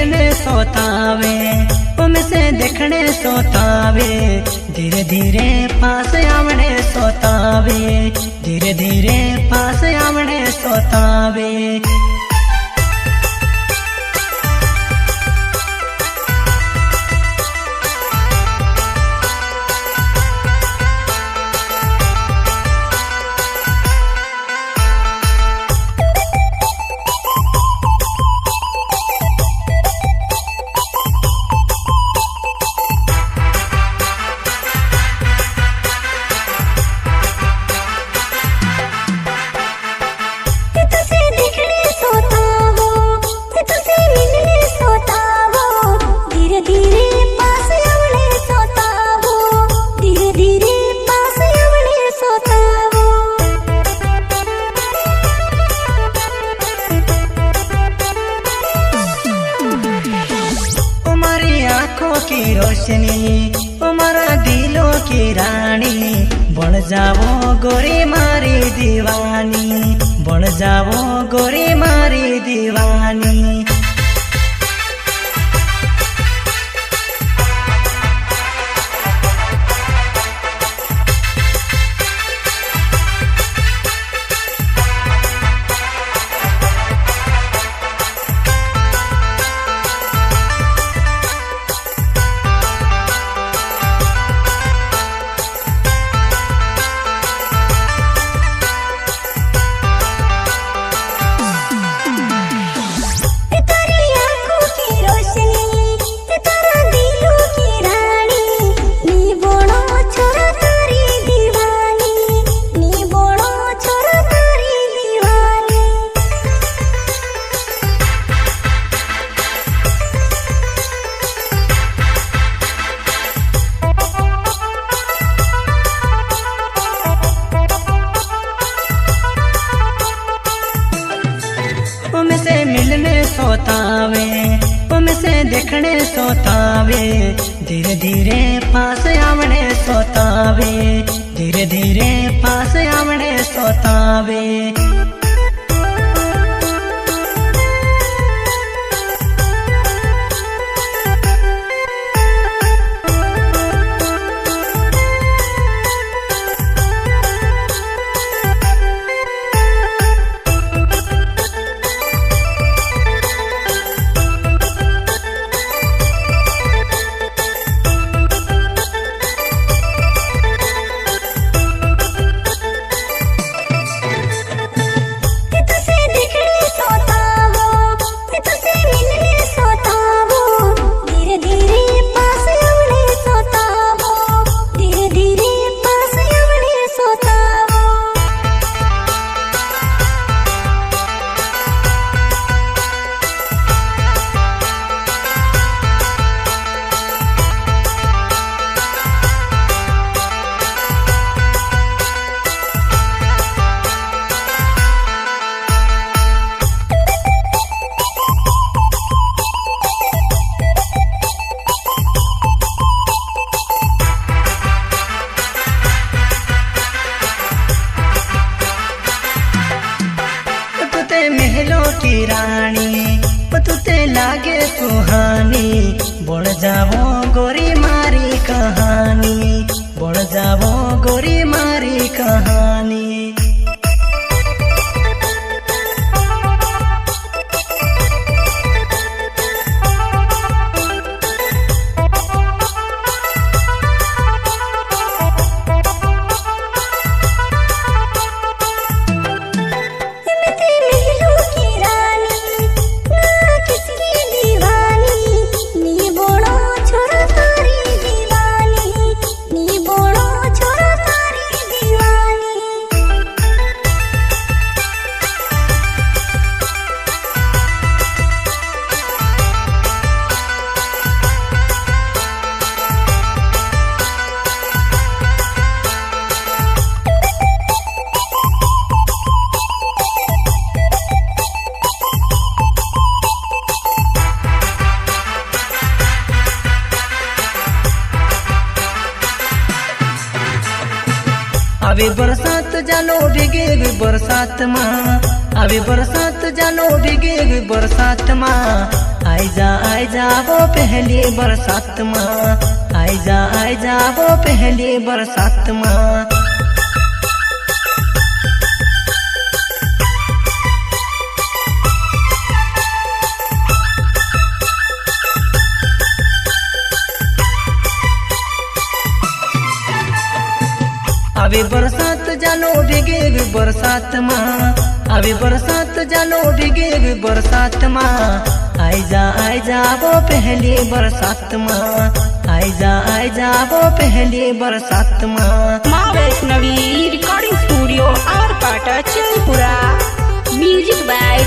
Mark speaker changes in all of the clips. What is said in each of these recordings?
Speaker 1: मिलने सोतावे, तुमसे देखने सोतावे, धीरे धीरे पास आवने सोतावे, धीरे धीरे पास आवने सोतावे। आँखों की रोशनी, तुम्हारा दिलों की रानी, बन जाओ गोरी मारी दीवानी, बन जाओ गोरी मारी दीवानी। तुमसे मिलने सोतावे, तुमसे देखने सोतावे, धीरे धीरे पास आवने सोतावे, धीरे धीरे पास आवने सोतावे। महलों की रानी, तुते लागे सुहानी, बढ़ जाओ गोरी मारी कहानी, बढ़ जाओ गोरी मारी कहानी। अभी बरसात जानो भीगे बरसात माँ, अभी बरसात जानो भीगे बरसात माँ, आई जा वो पहली बरसात माँ, आई जा वो पहली बरसात माँ। अभी बरसात जानो भीगे भी बरसात माँ, अभी बरसात जानो भीगे भी बरसात माँ। आई जा वो पहली बरसात माँ, आई जा वो पहली बरसात माँ।
Speaker 2: माँ Vaishnavi recording studio Arpata Chandpura. Music by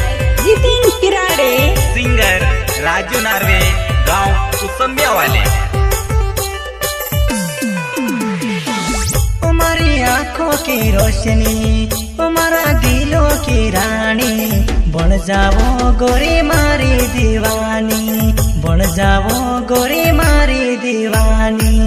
Speaker 2: Jiten Kirade,
Speaker 3: singer Raju Narve, गांव कुसंबिया वाले।
Speaker 1: हमारी आँखों की रोशनी, हमारा दिलों की रानी, बन जाओ गोरी मारी दीवानी, बन जाओ गोरी मारी दीवानी।